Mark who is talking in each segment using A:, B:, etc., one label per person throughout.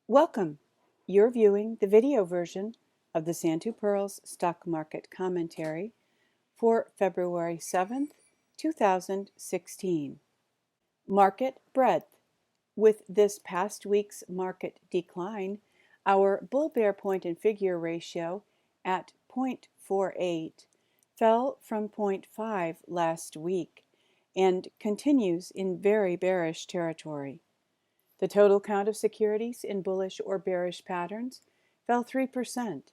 A: Welcome! You're viewing the video version of the Pirls Stock Market Commentary for February 7th, 2016. Market breadth. With this past week's market decline, our bull-bear point and figure ratio at 0.48 fell from 0.5 last week and continues in very bearish territory. The total count of securities in bullish or bearish patterns fell 3%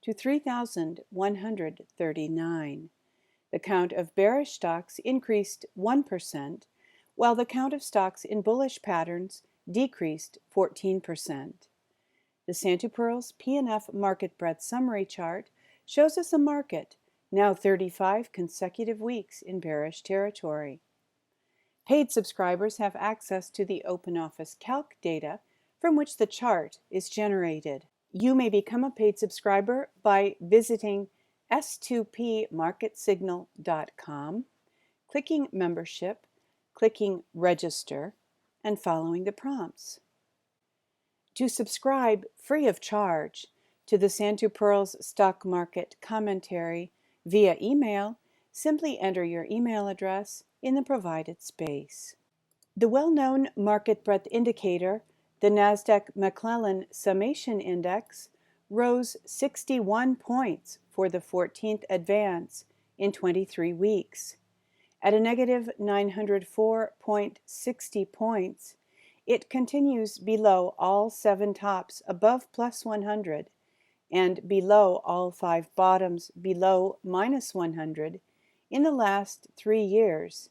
A: to 3,139. The count of bearish stocks increased 1%, while the count of stocks in bullish patterns decreased 14%. The Pirls P&F Market Breadth Summary Chart shows us a market now 35 consecutive weeks in bearish territory. Paid subscribers have access to the OpenOffice Calc data from which the chart is generated. You may become a paid subscriber by visiting s2pmarketsignal.com, clicking Membership, clicking Register, and following the prompts. To subscribe free of charge to the Pirls Stock Market Commentary via email, simply enter your email address in the provided space. The well-known market breadth indicator, the Nasdaq McClellan Summation Index, rose 61 points for the 14th advance in 23 weeks. At a negative 904.60 points, it continues below all 7 tops above plus 100 and below all 5 bottoms below minus 100 in the last 3 years,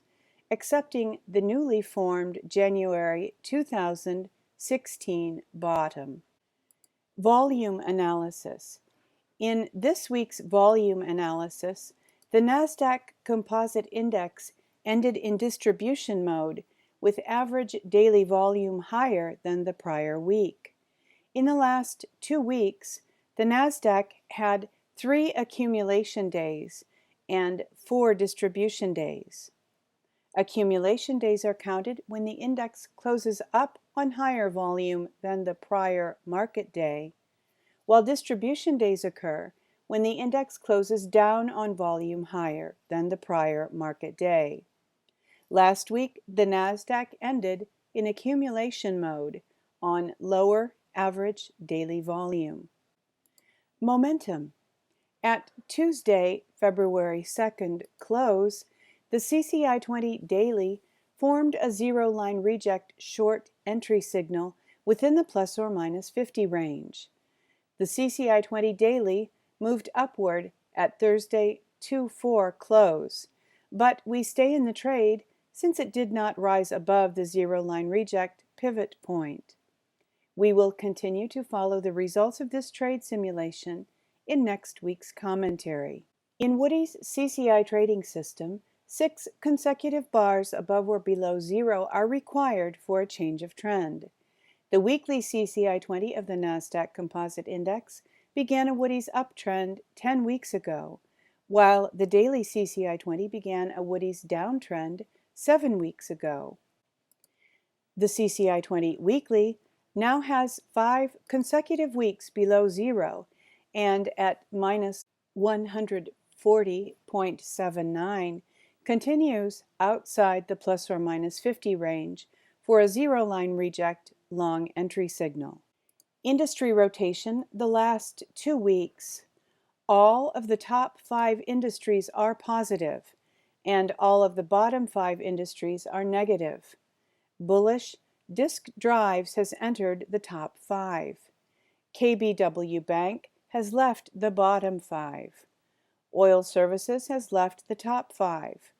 A: excepting the newly formed January 2016 bottom. Volume analysis. In this week's volume analysis, the Nasdaq Composite Index ended in distribution mode with average daily volume higher than the prior week. In the last 2 weeks, the Nasdaq had 3 accumulation days and 4 distribution days. Accumulation days are counted when the index closes up on higher volume than the prior market day, while distribution days occur when the index closes down on volume higher than the prior market day. Last week, the Nasdaq ended in accumulation mode on lower average daily volume. Momentum. At Tuesday, February 2nd close, the CCI 20 daily formed a zero-line reject short entry signal within the plus or minus 50 range. The CCI 20 daily moved upward at Thursday 2/4 close, but we stay in the trade since it did not rise above the zero-line reject pivot point. We will continue to follow the results of this trade simulation in next week's commentary. In Woody's CCI trading system, 6 consecutive bars above or below zero are required for a change of trend. The weekly CCI 20 of the Nasdaq Composite Index began a Woody's uptrend 10 weeks ago, while the daily CCI 20 began a Woody's downtrend 7 weeks ago. The CCI 20 weekly now has 5 consecutive weeks below zero and at minus 140.79 continues outside the plus or minus 50 range for a zero-line reject long entry signal. Industry rotation the last 2 weeks. All of the top 5 industries are positive, and all of the bottom 5 industries are negative. Bullish disk drives has entered the top 5. KBW Bank has left the bottom 5. Oil Services has left the top 5.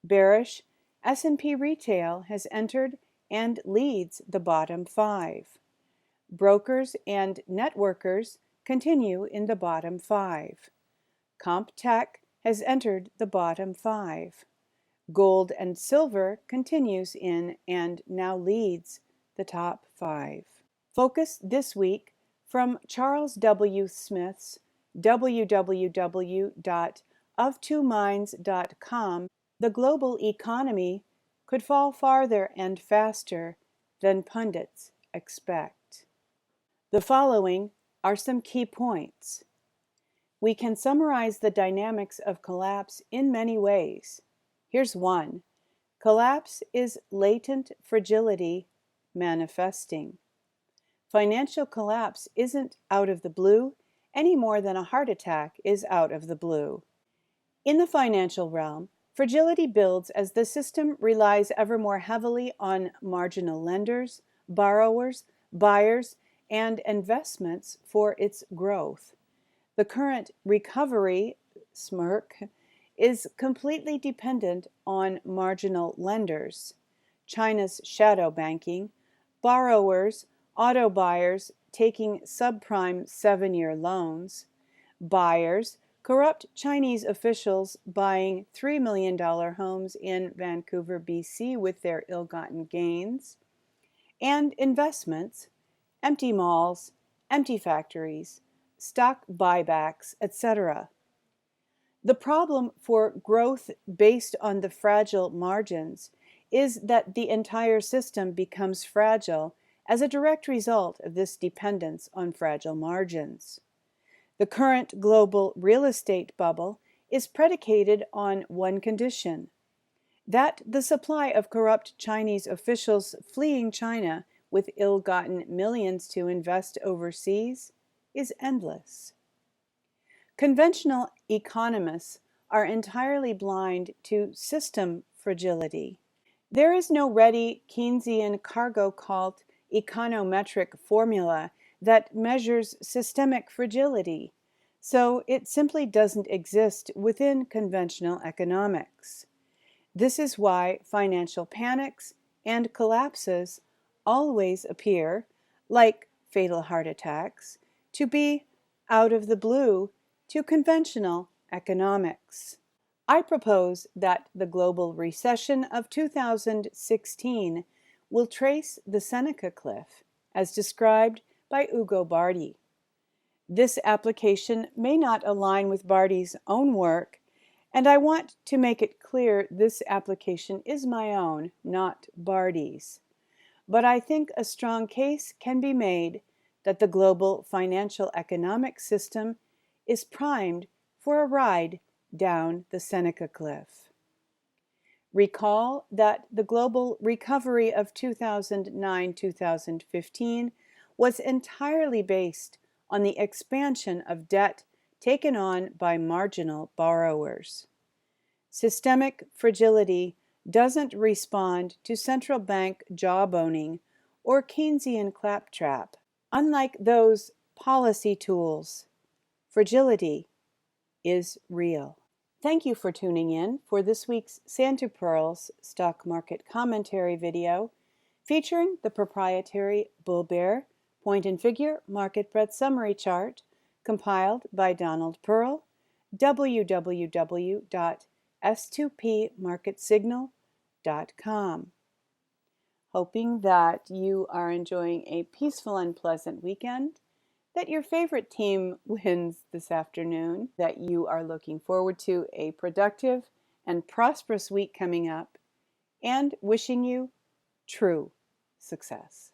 A: Bearish S&P Retail has entered and leads the bottom 5. Brokers and networkers continue in the bottom 5. CompTech has entered the bottom 5. Gold and silver continues in and now leads the top 5. Focus this week from Charles W. Smith's www.of2minds.com. The global economy could fall farther and faster than pundits expect. The following are some key points. We can summarize the dynamics of collapse in many ways. Here's one. Collapse is latent fragility manifesting. Financial collapse isn't out of the blue any more than a heart attack is out of the blue. In the financial realm, fragility builds as the system relies ever more heavily on marginal lenders, borrowers, buyers, and investments for its growth. The current recovery, smirk, is completely dependent on marginal lenders, China's shadow banking, borrowers, auto buyers taking subprime 7-year loans, buyers, corrupt Chinese officials buying $3 million homes in Vancouver, BC with their ill-gotten gains, and investments, empty malls, empty factories, stock buybacks, etc. The problem for growth based on the fragile margins is that the entire system becomes fragile as a direct result of this dependence on fragile margins. The current global real estate bubble is predicated on one condition: that the supply of corrupt Chinese officials fleeing China with ill-gotten millions to invest overseas is endless. Conventional economists are entirely blind to system fragility. There is no ready Keynesian cargo cult econometric formula that measures systemic fragility, so it simply doesn't exist within conventional economics. This is why financial panics and collapses always appear, like fatal heart attacks, to be out of the blue to conventional economics. I propose that the global recession of 2016 will trace the Seneca Cliff, as described by Ugo Bardi. This application may not align with Bardi's own work, and I want to make it clear this application is my own, not Bardi's. But I think a strong case can be made that the global financial economic system is primed for a ride down the Seneca Cliff. Recall that the global recovery of 2009-2015 was entirely based on the expansion of debt taken on by marginal borrowers. Systemic fragility doesn't respond to central bank jawboning or Keynesian claptrap. Unlike those policy tools, fragility is real. Thank you for tuning in for this week's Santa Pirls Stock Market Commentary video featuring the proprietary Bull Bear Point and Figure Market Breadth Summary Chart compiled by Donald Pearl, www.s2pmarketsignal.com. Hoping that you are enjoying a peaceful and pleasant weekend, that your favorite team wins this afternoon, that you are looking forward to a productive and prosperous week coming up, and wishing you true success.